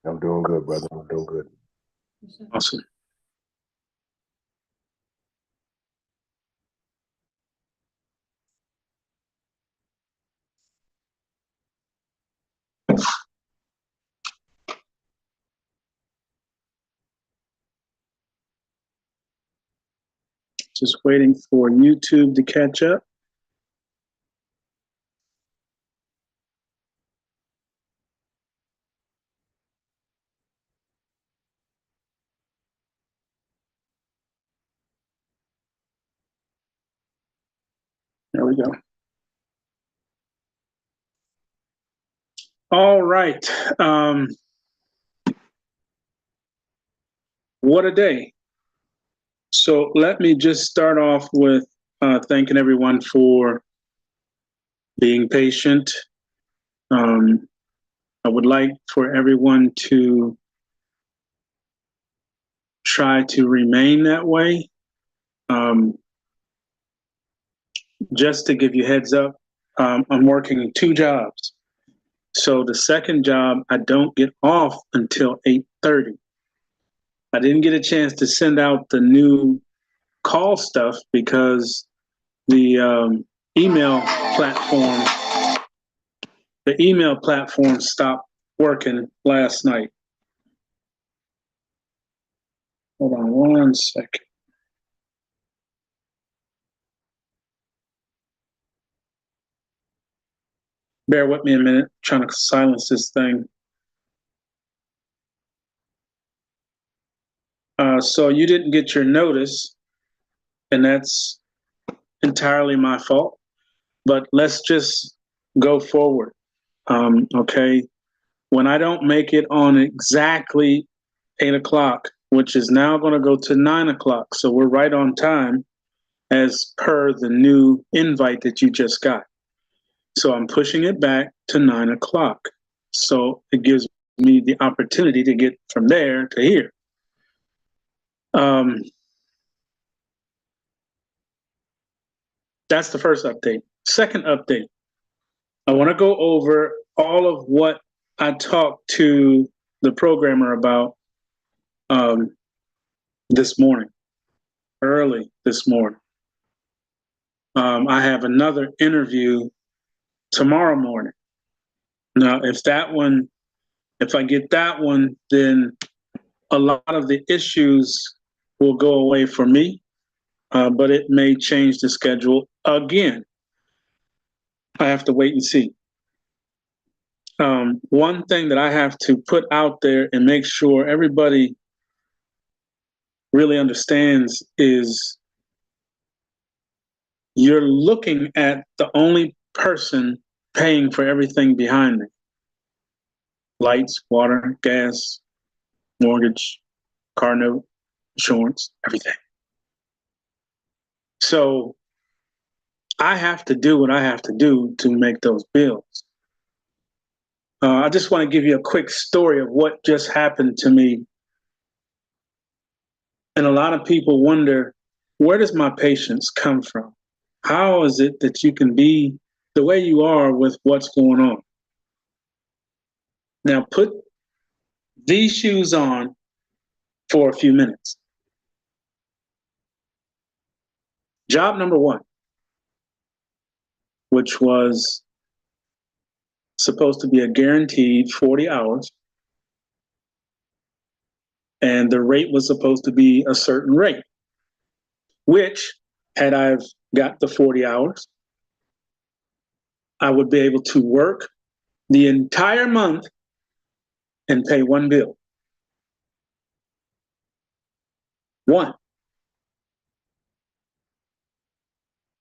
I'm doing good, brother. I'm doing good. Awesome. Just waiting for YouTube to catch up. There we go. All right. What a day. So let me just start off with thanking everyone for being patient. I would like for everyone to try to remain that way. Just to give you heads up, I'm working 2 jobs. So the second job, I don't get off until 8:30. I didn't get a chance to send out the new call stuff because the email platform, the email platform stopped working last night. Hold on 1 second. Bear with me a minute, I'm trying to silence this thing. So you didn't get your notice, and that's entirely my fault. But let's just go forward. Okay. When I don't make it on exactly 8 o'clock, which is now going to go to 9 o'clock, so we're right on time as per the new invite that you just got. So I'm pushing it back to 9 o'clock. So it gives me the opportunity to get from there to here. That's the first update. Second update, I want to go over all of what I talked to the programmer about this morning, early this morning. I have another interview tomorrow morning. Now, if I get that one, then a lot of the issues will go away for me, but it may change the schedule again. I have to wait and see. One thing that I have to put out there and make sure everybody really understands is you're looking at the only person paying for everything behind me. Lights, water, gas, mortgage, car note, insurance, everything. So I have to do what I have to do to make those bills. I just want to give you a quick story of what just happened to me. And a lot of people wonder, where does my patience come from? How is it that you can be the way you are with what's going on? Now put these shoes on for a few minutes. Job number 1, which was supposed to be a guaranteed 40 hours. And the rate was supposed to be a certain rate, which had I've got the 40 hours, I would be able to work the entire month and pay 1 bill. 1.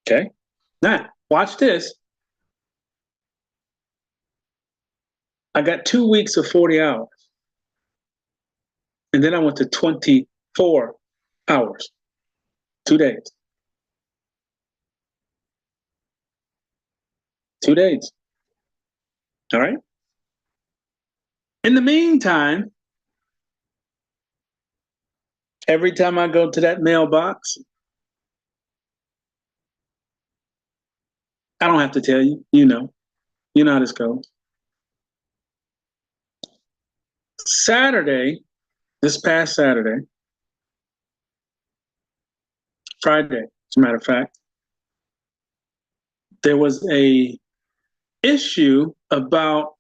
Okay. Now, watch this. I got 2 weeks of 40 hours. And then I went to 24 hours, 2 days. 2 days. All right. In the meantime, every time I go to that mailbox, I don't have to tell you, you know how this goes. Saturday, this past Saturday, Friday, as a matter of fact, there was a issue about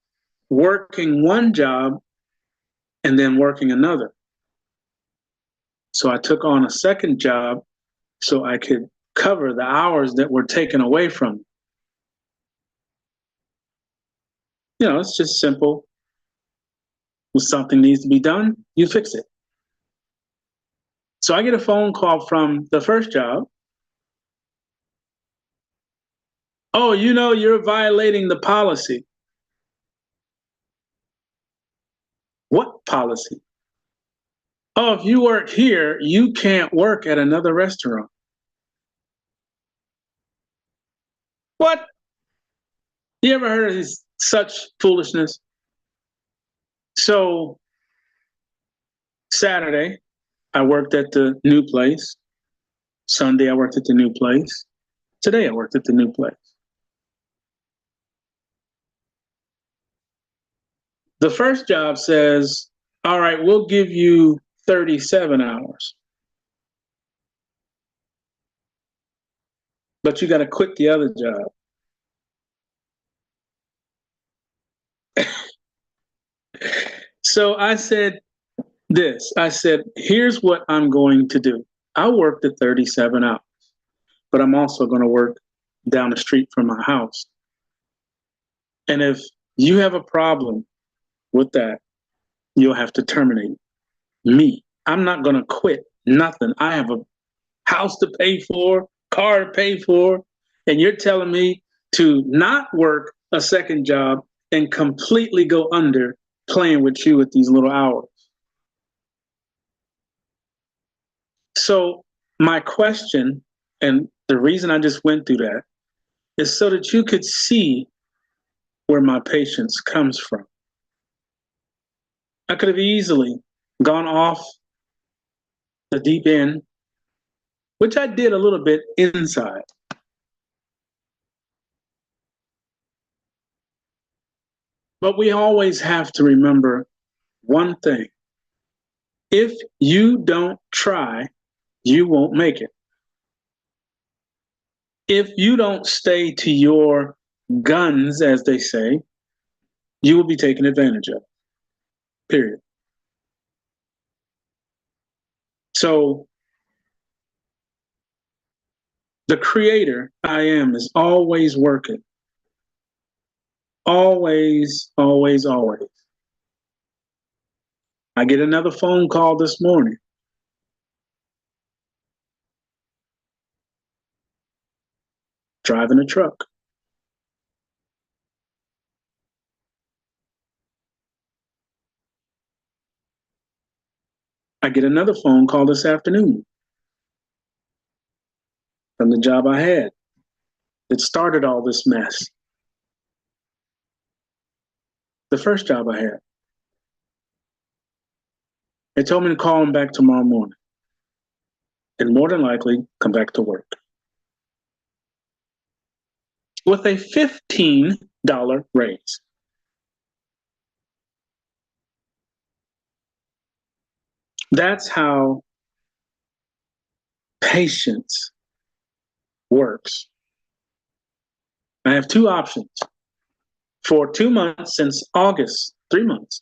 working one job and then working another. So I took on a second job so I could cover the hours that were taken away from me. You know, it's just simple. When something needs to be done, you fix it. So I get a phone call from the first job. Oh, you know, you're violating the policy. What policy? Oh, if you work here, you can't work at another restaurant. What? You ever heard of such foolishness? So Saturday, I worked at the new place. Sunday, I worked at the new place. Today, I worked at the new place. The first job says, all right, we'll give you 37 hours. But you got to quit the other job. So I said this. I said, here's what I'm going to do. I work the 37 hours, but I'm also going to work down the street from my house. And if you have a problem with that, you'll have to terminate me. I'm not going to quit nothing. I have a house to pay for, car to pay for, and you're telling me to not work a second job and completely go under playing with you with these little hours. So my question, and the reason I just went through that, is so that you could see where my patience comes from. I could have easily gone off the deep end, which I did a little bit inside. But we always have to remember one thing. If you don't try, you won't make it. If you don't stay to your guns, as they say, you will be taken advantage of. Period. So the creator I am is always working. Always, always, always. I get another phone call this morning. Driving a truck. I get another phone call this afternoon from the job I had that started all this mess. The first job I had. They told me to call them back tomorrow morning and more than likely come back to work with a $15 raise. That's how patience works. I have two options for 2 months since August, 3 months.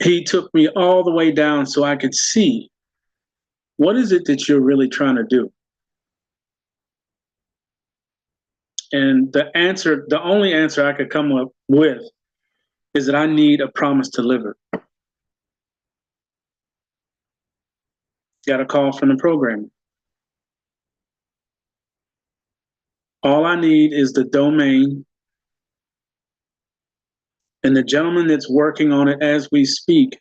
He took me all the way down so I could see what is it that you're really trying to do. And the only answer I could come up with is that I need a promise to deliver. Got a call from the program. All I need is the domain, and the gentleman that's working on it as we speak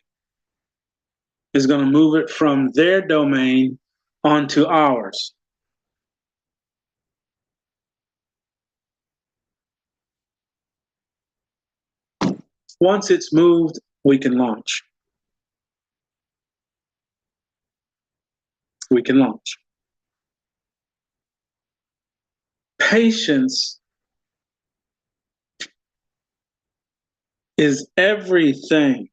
is going to move it from their domain onto ours. Once it's moved, we can launch. We can launch. Patience is everything.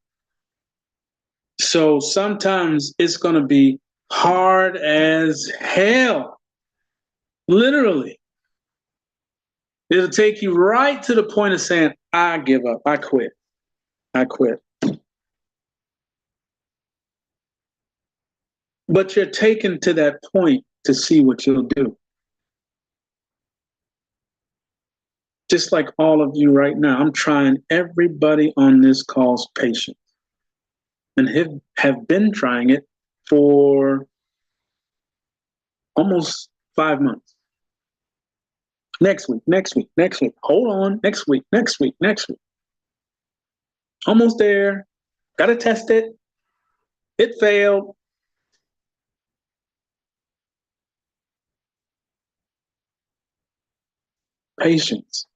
So sometimes it's going to be hard as hell, literally. It'll take you right to the point of saying, I give up, I quit, I quit. But you're taken to that point to see what you'll do. Just like all of you right now, I'm trying everybody on this call's patience and have been trying it for almost 5 months. Next week, next week, next week. Hold on, next week, next week, next week. Almost there. Got to test it. It failed. Patience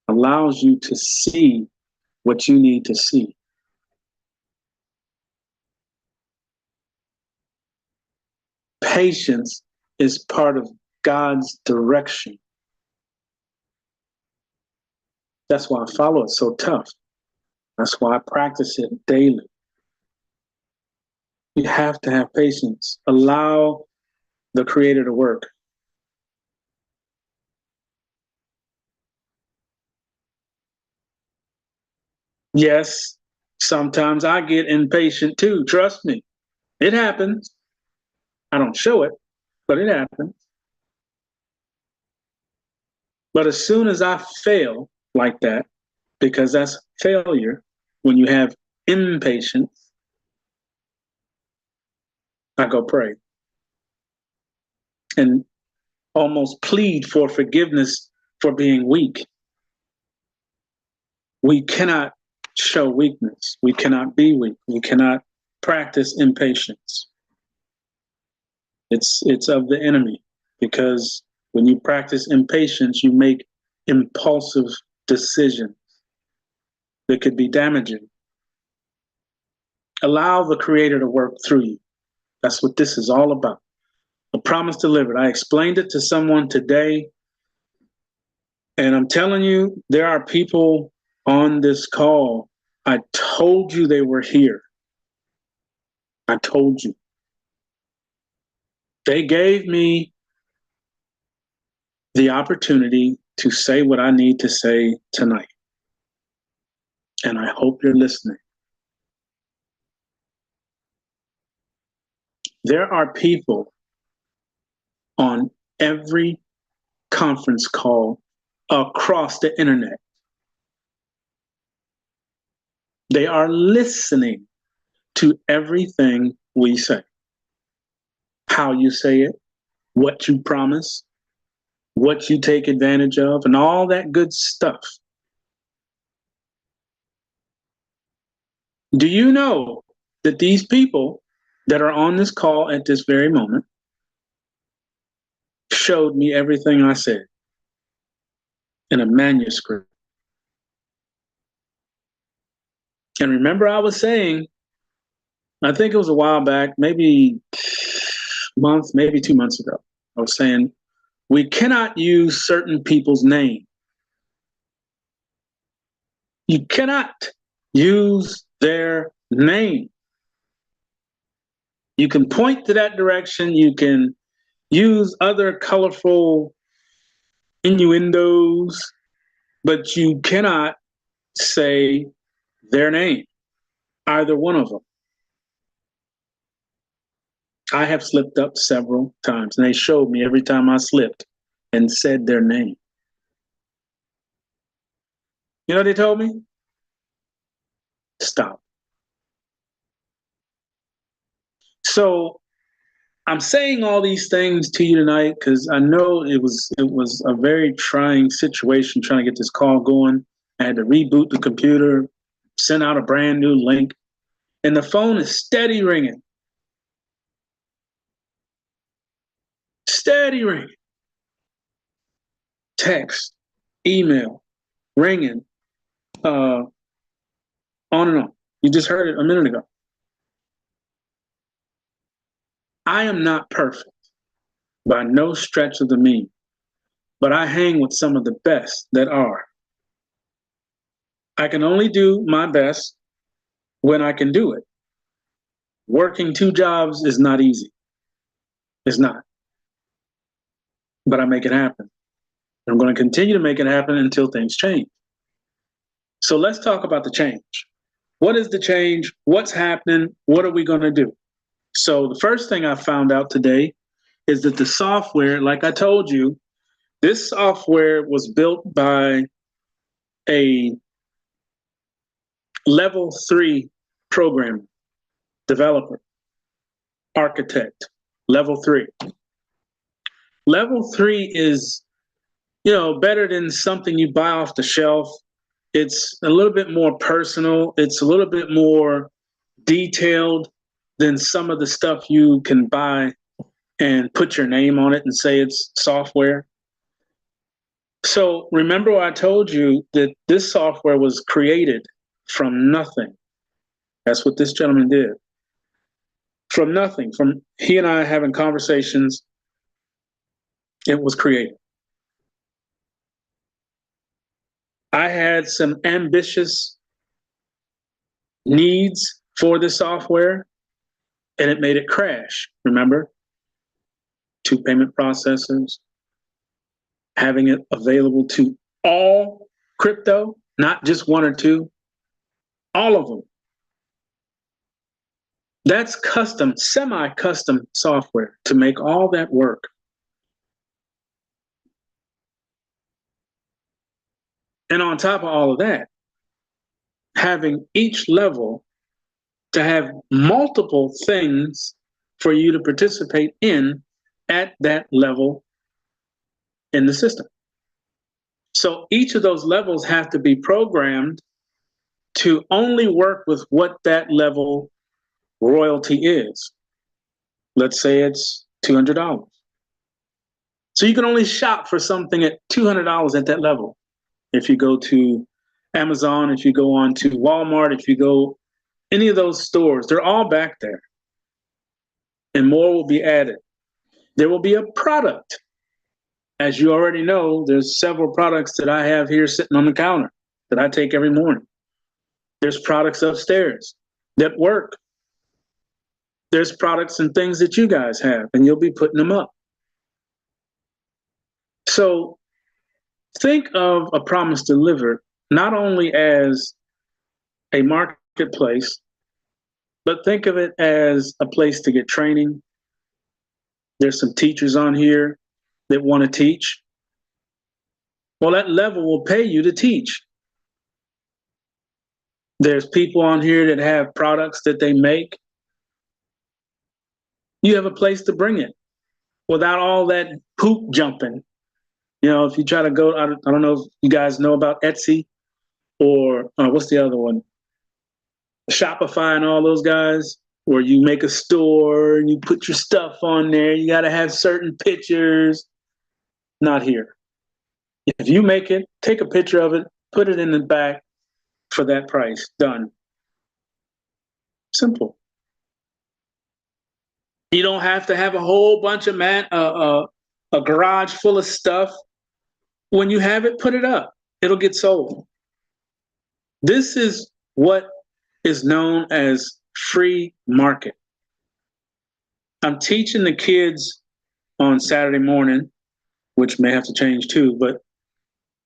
allows you to see what you need to see. Patience is part of God's direction. That's why I follow it so tough. That's why I practice it daily. You have to have patience. Allow the Creator to work. Yes, sometimes I get impatient too. Trust me. It happens. I don't show it, but it happens. But as soon as I fail like that, because that's failure, when you have impatience, I go pray and almost plead for forgiveness for being weak. We cannot show weakness. We cannot be weak. We cannot practice impatience. It's of the enemy, because when you practice impatience, you make impulsive decisions that could be damaging. Allow the Creator to work through you. That's what this is all about. A promise delivered. I explained it to someone today, and I'm telling you, there are people on this call. I told you they were here. I told you. They gave me the opportunity to say what I need to say tonight. And I hope you're listening. There are people on every conference call across the internet. They are listening to everything we say. How you say it, what you promise, what you take advantage of, and all that good stuff. Do you know that these people that are on this call at this very moment showed me everything I said in a manuscript? And remember, I was saying, I think it was a while back, maybe a month, maybe 2 months ago, I was saying, we cannot use certain people's name. You cannot use their name. You can point to that direction. You can use other colorful innuendos, but you cannot say their name, either one of them. I have slipped up several times, and they showed me every time I slipped and said their name. You know what they told me? Stop. So I'm saying all these things to you tonight because I know it was a very trying situation trying to get this call going. I had to reboot the computer, send out a brand new link, and the phone is steady ringing. Steady ringing. Text, email, ringing, on and on. You just heard it a minute ago. I am not perfect by no stretch of the mean, but I hang with some of the best that are. I can only do my best when I can do it. Working 2 jobs is not easy. It's not. But I make it happen. I'm going to continue to make it happen until things change. So let's talk about the change. What is the change? What's happening? What are we going to do? So the first thing I found out today is that the software, like I told you, this software was built by a level 3 programmer, developer, architect, level 3. Level 3 is, better than something you buy off the shelf. It's a little bit more personal. It's a little bit more detailed than some of the stuff you can buy and put your name on it and say it's software. So remember I told you that this software was created from nothing. That's what this gentleman did. From nothing, from he and I having conversations, it was created. I had some ambitious needs for this software, and it made it crash. Remember? 2 payment processors, having it available to all crypto, not just 1 or 2, all of them. That's custom, semi-custom software to make all that work. And on top of all of that, having each level to have multiple things for you to participate in at that level in the system. So each of those levels have to be programmed to only work with what that level royalty is. Let's say it's $200. So you can only shop for something at $200 at that level. If you go to Amazon, if you go on to Walmart, if you go any of those stores, they're all back there. And more will be added. There will be a product. As you already know, there's several products that I have here sitting on the counter that I take every morning. There's products upstairs that work. There's products and things that you guys have, and you'll be putting them up. So think of a Promise Delivered not only as a marketplace, but think of it as a place to get training. There's some teachers on here that want to teach. Well, that level will pay you to teach. There's people on here that have products that they make. You have a place to bring it without all that hoop jumping. If you try to go, I don't know if you guys know about Etsy or what's the other one? Shopify and all those guys, where you make a store and you put your stuff on there. You got to have certain pictures. Not here. If you make it, take a picture of it, put it in the back for that price. Done. Simple. You don't have to have a whole bunch of a garage full of stuff. When you have it, put it up. It'll get sold. This is what is known as free market. I'm teaching the kids on Saturday morning, which may have to change too, but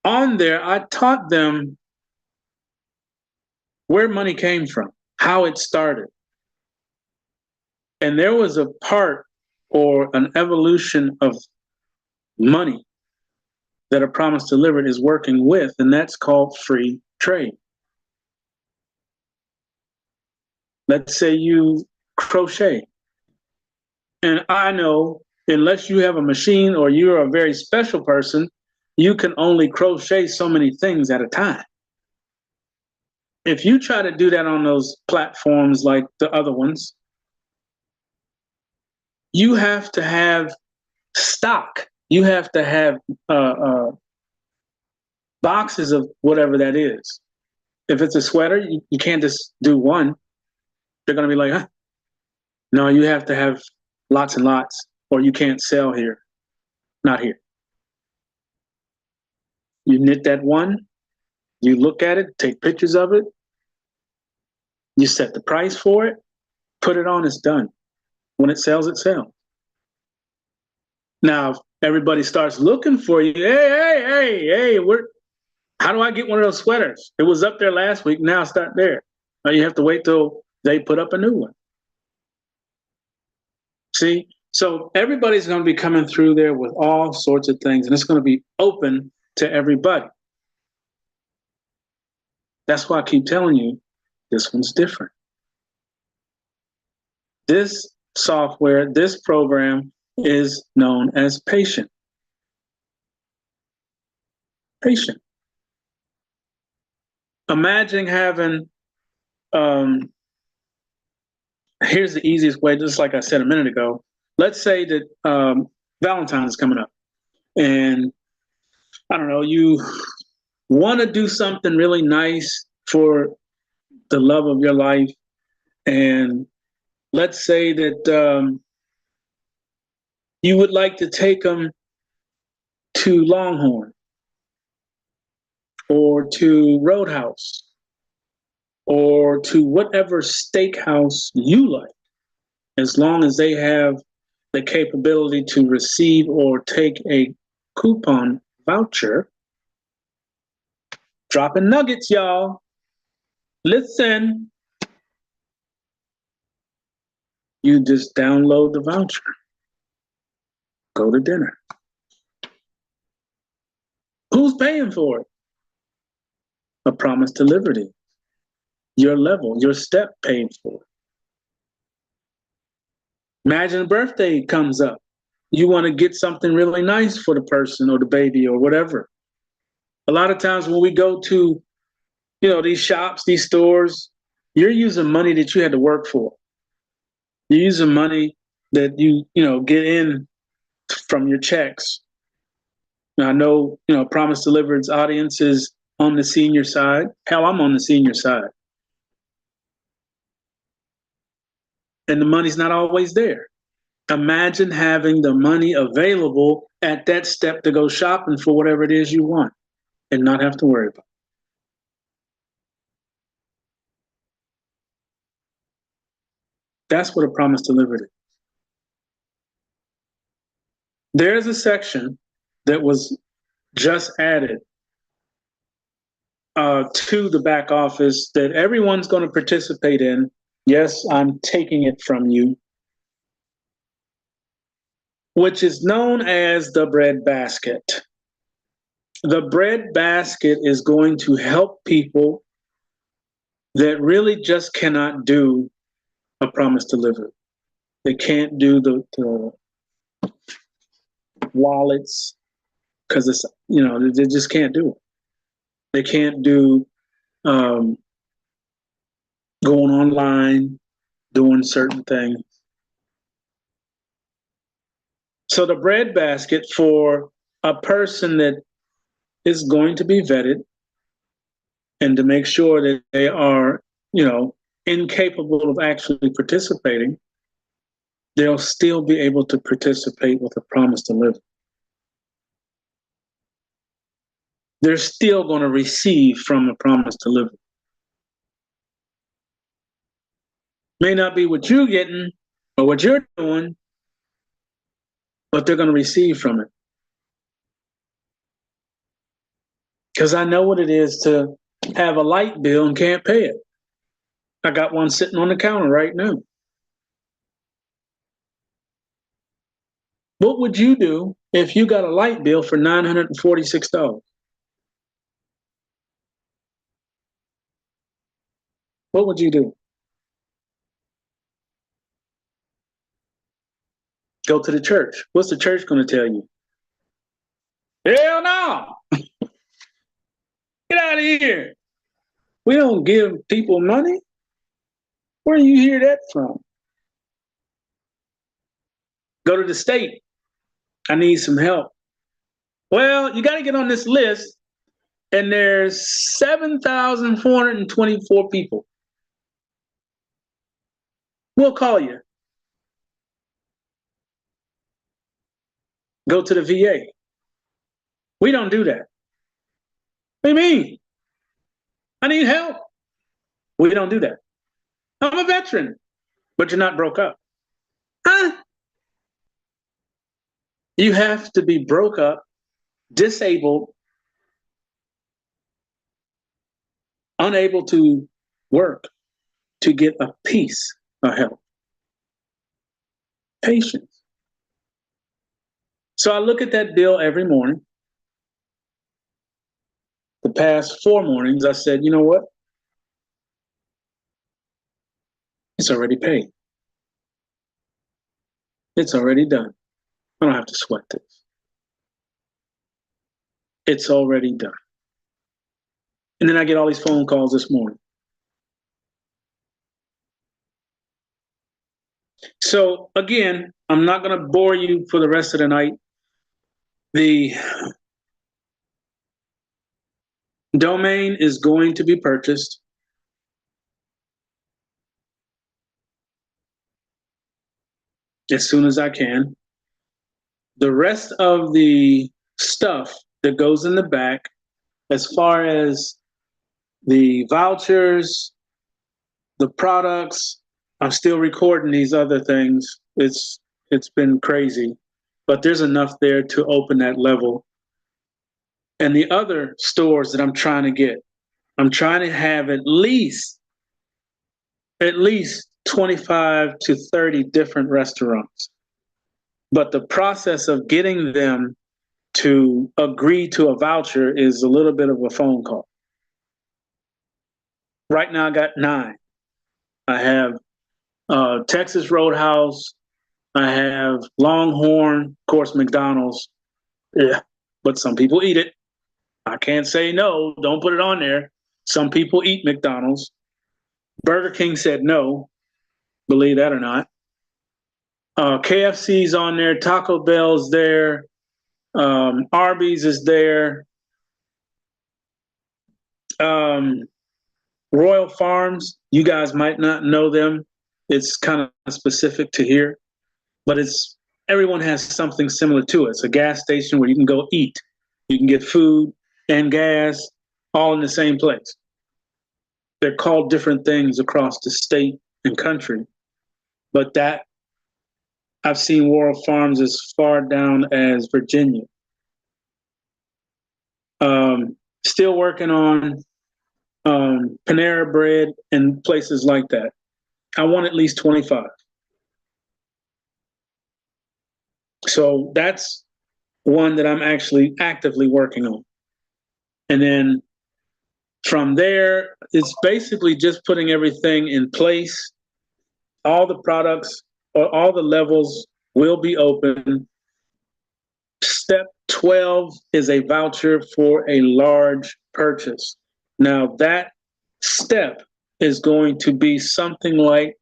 on there, I taught them where money came from, how it started. And there was a part or an evolution of money that A Promise Delivered is working with, and that's called free trade. Let's say you crochet. And I know, unless you have a machine or you're a very special person, you can only crochet so many things at a time. If you try to do that on those platforms like the other ones, you have to have stock. You have to have boxes of whatever that is. If it's a sweater, you can't just do one. They're going to be like, huh? No, you have to have lots and lots, or you can't sell here. Not here. You knit that one, You look at it, take pictures of it, you set the price for it, put it on, it's done. When it sells, it sells. Now, if everybody starts looking for you, hey, how do I get one of those sweaters? It was up there last week, now it's not there. Now you have to wait till they put up a new one. See? So everybody's going to be coming through there with all sorts of things, and it's going to be open to everybody. That's why I keep telling you, this one's different. This software, this program is known as Patient. Patient. Imagine having, here's the easiest way, just like I said a minute ago. Let's say that Valentine's is coming up, and I don't know, you want to do something really nice for the love of your life, and let's say that you would like to take them to Longhorn or to Roadhouse or to whatever steakhouse you like, as long as they have the capability to receive or take a coupon voucher. Dropping nuggets, y'all. Listen. You just download the voucher. Go to dinner. Who's paying for it? A Promise to Liberty. Your level, your step pays for it. Imagine a birthday comes up. You want to get something really nice for the person or the baby or whatever. A lot of times when we go to, these shops, these stores, you're using money that you had to work for. You're using money that you get in from your checks. Now, I know, Promise Delivered's audience is on the senior side. Hell, I'm on the senior side. And the money's not always there. Imagine having the money available at that step to go shopping for whatever it is you want and not have to worry about it. That's what A Promise Delivered is. There's a section that was just added to the back office that everyone's going to participate in. Yes, I'm taking it from you, which is known as the bread basket. The bread basket is going to help people that really just cannot do A Promise Delivered. They can't do the wallets because it's, they just can't do it. They can't do going online, doing certain things. So the bread basket for a person that is going to be vetted and to make sure that they are, incapable of actually participating, they'll still be able to participate with A Promise Delivered. They're still going to receive from A Promise Delivered. May not be what you're getting or what you're doing, but they're going to receive from it. Because I know what it is to have a light bill and can't pay it. I got one sitting on the counter right now. What would you do if you got a light bill for $946? What would you do? Go to the church. What's the church going to tell you? Hell no! Get out of here. We don't give people money. Where do you hear that from? Go to the state. I need some help. Well, you got to get on this list, and there's 7,424 people. We'll call you. Go to the VA. We don't do that. What do you mean? I need help. We don't do that. I'm a veteran, but you're not broke up. Huh? You have to be broke up, disabled, unable to work to get a piece of help. Patience. So I look at that bill every morning. The past 4 mornings, I said, you know what? It's already paid. It's already done. I don't have to sweat this. It's already done. And then I get all these phone calls this morning. So again, I'm not going to bore you for the rest of the night. The domain is going to be purchased. As soon as I can. The rest of the stuff that goes in the back, as far as the vouchers, the products, I'm still recording these other things. It's been crazy, but there's enough there to open that level. And the other stores that I'm trying to get, I'm trying to have at least 25 to 30 different restaurants. But the process of getting them to agree to a voucher is a little bit of a phone call. Right now I got 9. I have Texas Roadhouse. I have Longhorn, of course, McDonald's. Yeah, but some people eat it. I can't say no. Don't put it on there. Some people eat McDonald's. Burger King said no, believe that or not. KFC's on there. Taco Bell's there. Arby's is there. Royal Farms, you guys might not know them. It's kind of specific to here, but everyone has something similar to it. It's a gas station where you can go eat. You can get food and gas all in the same place. They're called different things across the state and country, but that I've seen Royal Farms as far down as Virginia. Still working on Panera Bread and places like that. I want at least 25. So that's one that I'm actually actively working on. And then from there, it's basically just putting everything in place. All the products or all the levels will be open. Step 12 is a voucher for a large purchase. Now that step is going to be something like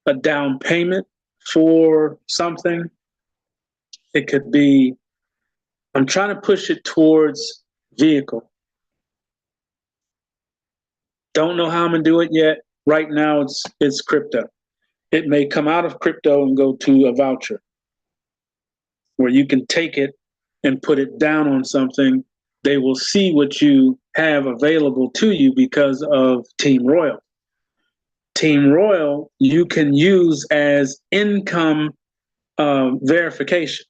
a down payment for something. It could be, I'm trying to push it towards vehicle. Don't know how I'm gonna do it yet. Right now it's crypto. It may come out of crypto and go to a voucher where you can take it and put it down on something. They will see what you have available to you because of Team Royal. Team Royal, you can use as income verification.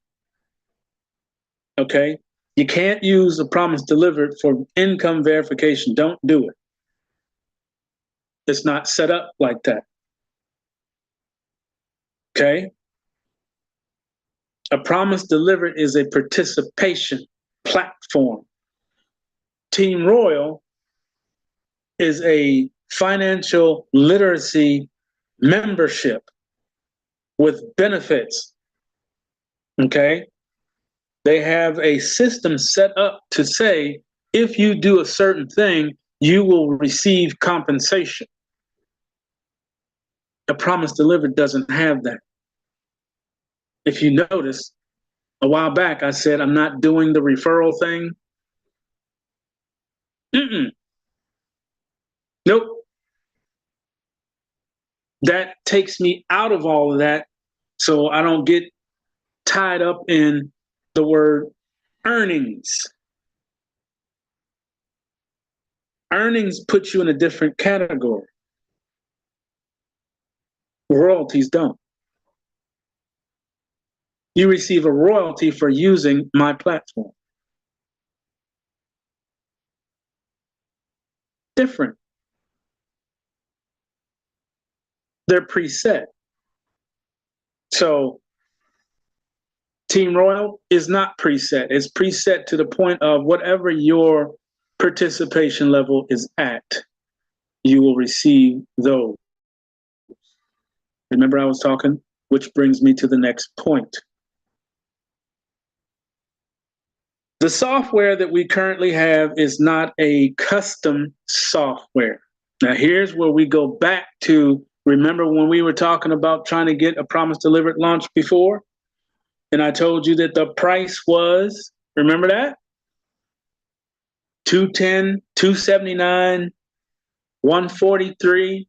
Okay? You can't use a promise delivered for income verification. Don't do it. It's not set up like that. Okay? A promise delivered is a participation platform. Team Royal is a financial literacy membership with benefits. Okay? They have a system set up to say, if you do a certain thing, you will receive compensation. A promise delivered doesn't have that. If you notice, a while back I said I'm not doing the referral thing. Nope. That takes me out of all of that so I don't get tied up in the word earnings. Earnings put you in a different category. Royalties don't. You receive a royalty for using my platform. Different. They're preset. So Team Royal is not preset. It's preset to the point of whatever your participation level is at, you will receive those. Remember I was talking, which brings me to the next point. The software that we currently have is not a custom software. Now here's where we go back to, remember when we were talking about trying to get a Promise Delivered launch before? And I told you that the price was, remember that? $210, $279, $143.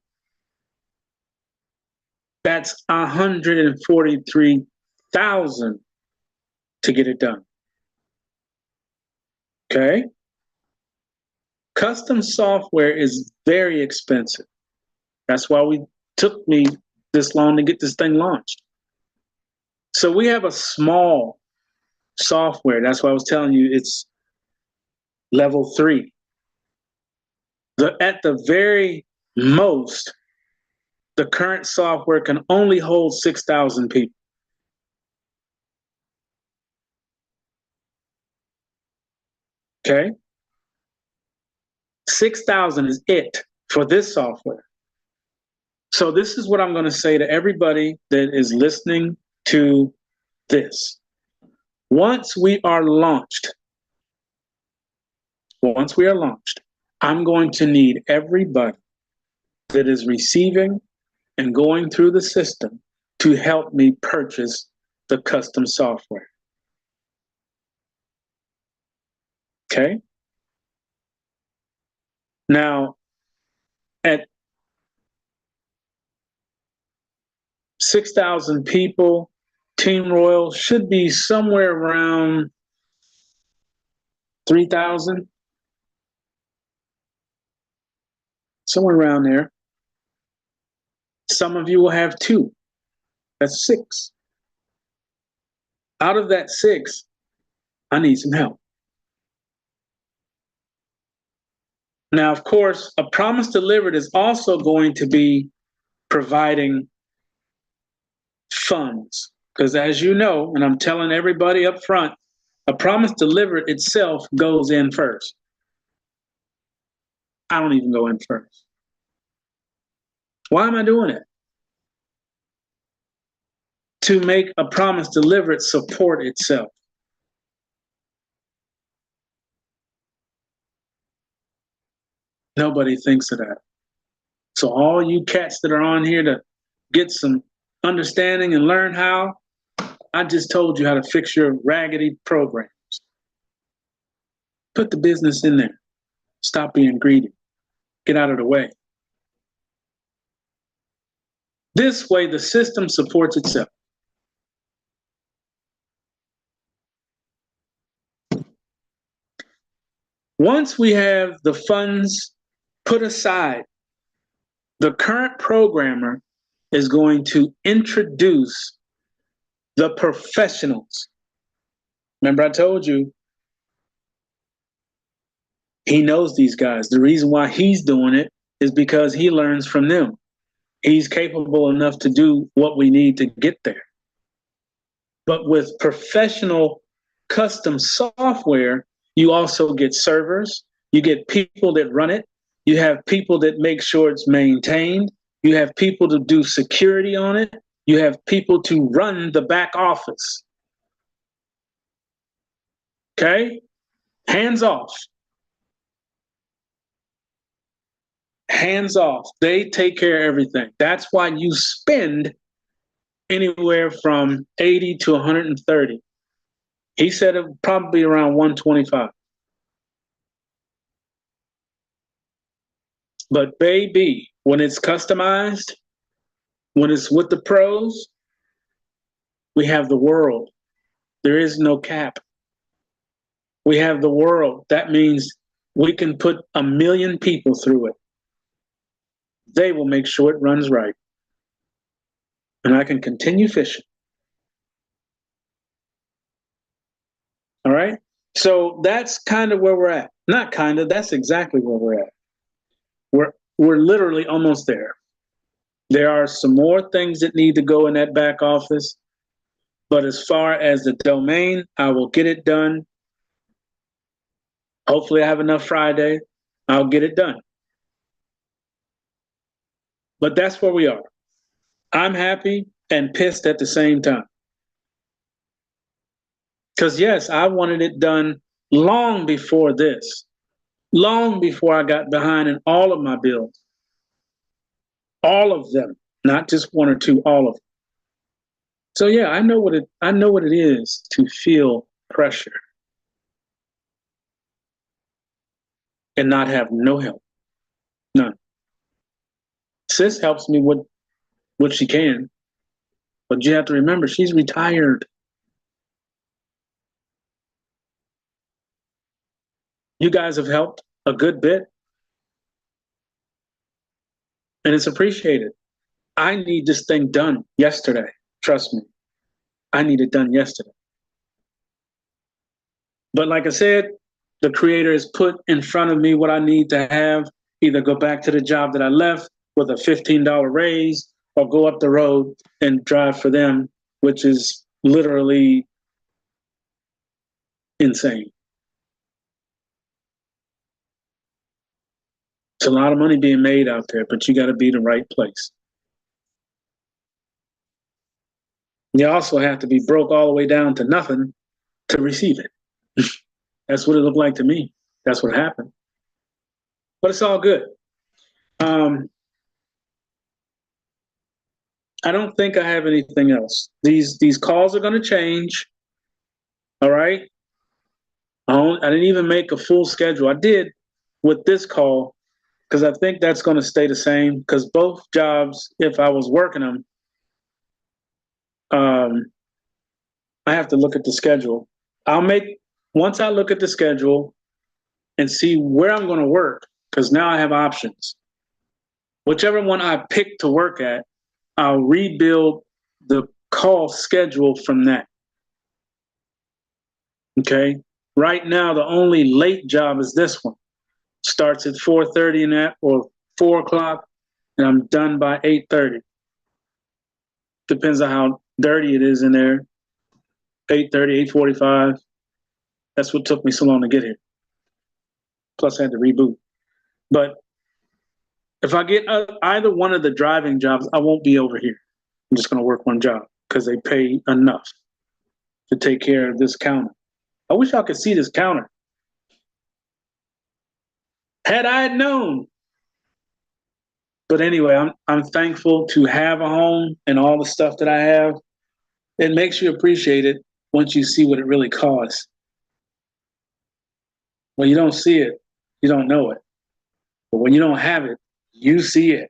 That's $143,000 to get it done. Okay? Custom software is very expensive. That's why it took me this long to get this thing launched. So we have a small software. That's why I was telling you it's level 3. At the very most, the current software can only hold 6,000 people. Okay? 6,000 is it for this software. So this is what I'm going to say to everybody that is listening to this. Once we are launched, I'm going to need everybody that is receiving and going through the system to help me purchase the custom software. Okay? Now, at 6,000 people, Team Royal should be somewhere around 3,000. Somewhere around there. Some of you will have 2. That's 6. Out of that 6, I need some help. Now, of course, a Promise Delivered is also going to be providing funds. Because as you know, and I'm telling everybody up front, a Promise Delivered itself goes in first. I don't even go in first. Why am I doing it? To make a Promise Delivered support itself. Nobody thinks of that. So all you cats that are on here to get some understanding and learn how, I just told you how to fix your raggedy programs. Put the business in there. Stop being greedy. Get out of the way. This way, the system supports itself. Once we have the funds put aside, the current programmer is going to introduce the professionals. Remember I told you, he knows these guys. The reason why he's doing it is because he learns from them. He's capable enough to do what we need to get there. But with professional custom software, you also get servers, you get people that run it, you have people that make sure it's maintained, you have people to do security on it, you have people to run the back office. Okay? Hands off. Hands off. They take care of everything. That's why you spend anywhere from 80 to 130. He said it would probably around 125. But baby, when it's customized, when it's with the pros, we have the world. There is no cap. We have the world. That means We can put 1 million people through it. They will make sure it runs right. And I can continue fishing. All right? So that's kind of where we're at. Not kind of, that's exactly where we're at. We're literally almost there. There are some more things that need to go in that back office. But as far as the domain, I will get it done. Hopefully I have enough Friday. I'll get it done. But that's where we are. I'm happy and pissed at the same time. Because yes, I wanted it done long before this. Long before I got behind in all of my bills. All of them. Not just one or two, all of them. So yeah, I know what it is to feel pressure and not have no help. None. Sis helps me with what she can. But you have to remember, she's retired. You guys have helped a good bit. And it's appreciated. I need this thing done yesterday. Trust me. I need it done yesterday. But like I said, the Creator has put in front of me what I need to have, either go back to the job that I left with a $15 raise or go up the road and drive for them, which is literally insane. It's a lot of money being made out there, but you got to be in the right place. You also have to be broke all the way down to nothing to receive it. That's what it looked like to me. That's what happened. But it's all good. I don't think I have anything else. These calls are going to change. All right. I didn't even make a full schedule. I did with this call because I think that's going to stay the same. Because both jobs, if I was working them, I have to look at the schedule. Once I look at the schedule and see where I'm going to work, because now I have options. Whichever one I pick to work at, I'll rebuild the call schedule from that. Okay. Right now, the only late job is this one. Starts at 4:30 and that, or 4 o'clock, and I'm done by 8:30. Depends on how dirty it is in there. 8:30, 8:45. That's what took me so long to get here. Plus, I had to reboot. But if I get either one of the driving jobs, I won't be over here. I'm just going to work one job because they pay enough to take care of this counter. I wish y'all could see this counter. Had I known. But anyway, I'm thankful to have a home and all the stuff that I have. It makes you appreciate it once you see what it really costs. When you don't see it, you don't know it. But when you don't have it, you see it.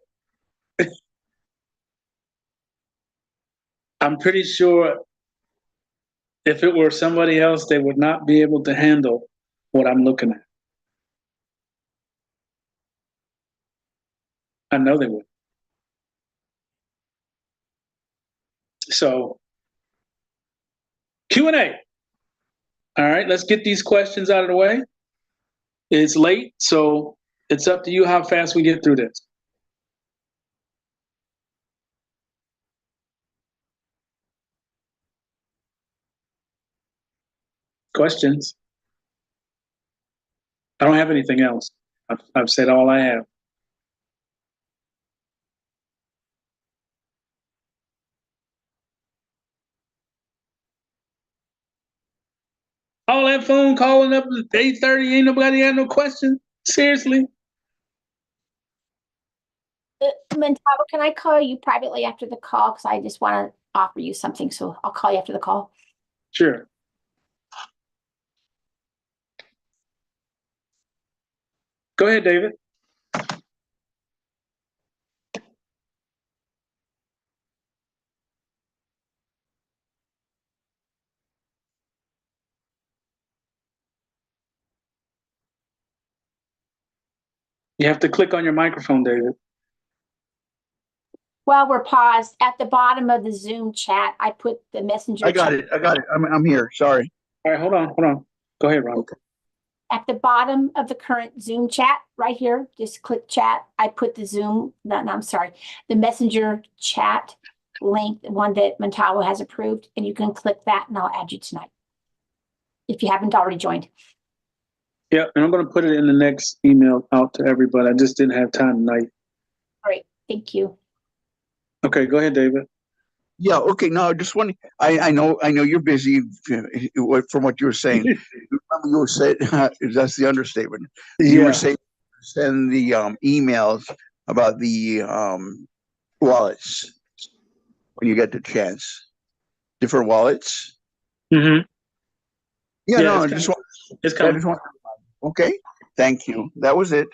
I'm pretty sure if it were somebody else, they would not be able to handle what I'm looking at. I know they would. So Q&A. All right, let's get these questions out of the way. It's late, so it's up to you how fast we get through this. Questions? I don't have anything else. I've said all I have. All that phone calling up at 8:30, ain't nobody had no question? Seriously? Mentabo, can I call you privately after the call? Because I just want to offer you something. So I'll call you after the call. Sure. Go ahead, David. You have to click on your microphone, David. Well, we're paused. At the bottom of the Zoom chat, I put the messenger. I got it. I'm here. Sorry. All right, hold on. Go ahead, Ron. At the bottom of the current Zoom chat, right here, just click chat. I put the Zoom, no, I'm sorry, the messenger chat link, the one that Montalvo has approved, and you can click that and I'll add you tonight. If you haven't already joined. Yeah, and I'm going to put it in the next email out to everybody. I just didn't have time tonight. Great, thank you. Okay, go ahead, David. Yeah. Okay. No, just one. I know you're busy from what you were saying. Remember you were saying that's the understatement. You were saying send the emails about the wallets when you get the chance. Different wallets. Mm-hmm. Yeah. No, it's coming. Okay. Thank you. That was it.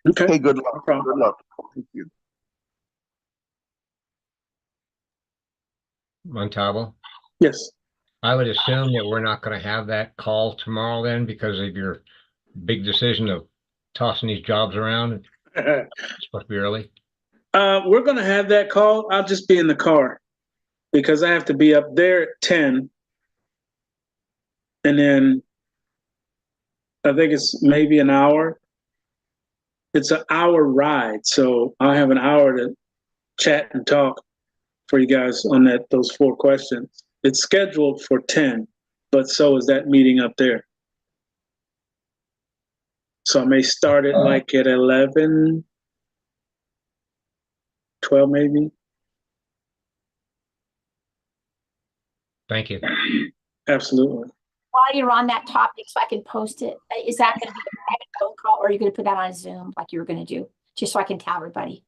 Okay. Hey, good luck. No problem. Good luck. Thank you. Montalvo, Yes. I would assume that we're not going to have that call tomorrow then because of your big decision of tossing these jobs around. It's supposed to be early. We're going to have that call. I'll just be in the car because I have to be up there at 10. And then I think it's maybe an hour. It's an hour ride. So I'll have an hour to chat and talk for you guys on those 4 questions. It's scheduled for 10, but so is that meeting up there. So I may start it like at 11, 12 maybe. Thank you. Absolutely. While you're on that topic, so I can post it, is that going to be a private phone call or are you going to put that on Zoom like you were going to do? Just so I can tell everybody.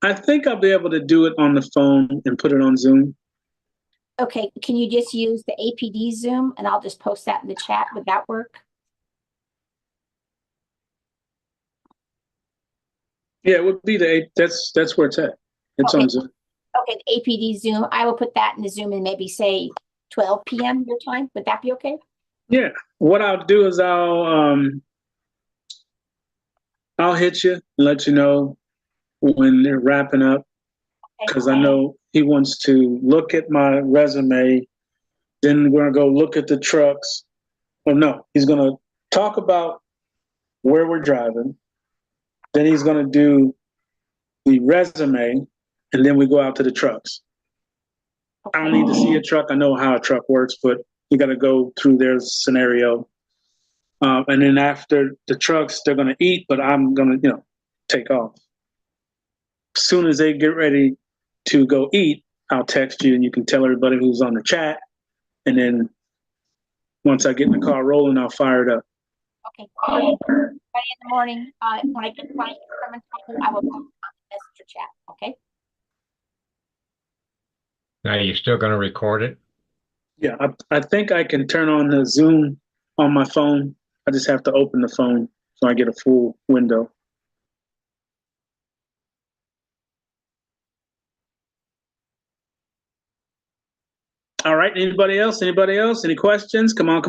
I think I'll be able to do it on the phone and put it on Zoom. Okay, can you just use the APD Zoom and I'll just post that in the chat? Would that work? Yeah, it would be that's where it's at. It's Okay. on Zoom. Okay, the APD Zoom. I will put that in the Zoom and maybe say 12 p.m. your time. Would that be okay? Yeah. What I'll do is I'll hit you and let you know when they're wrapping up because I know he wants to look at my resume. Then we're gonna go look at the trucks. Well, no, he's gonna talk about where we're driving. Then he's gonna do the resume, and then we go out to the trucks. I don't need to see a truck. I know how a truck works, but you got to go through their scenario. And then after the trucks, they're going to eat, but I'm going to, take off. As soon as they get ready to go eat, I'll text you and you can tell everybody who's on the chat. And then once I get in the car rolling, I'll fire it up. Okay. Friday in the morning, when I get from I will put on the messenger chat. Okay. Now, you're still going to record it? Yeah, I think I can turn on the Zoom on my phone. I just have to open the phone so I get a full window. All right, anybody else? Any questions? Come on.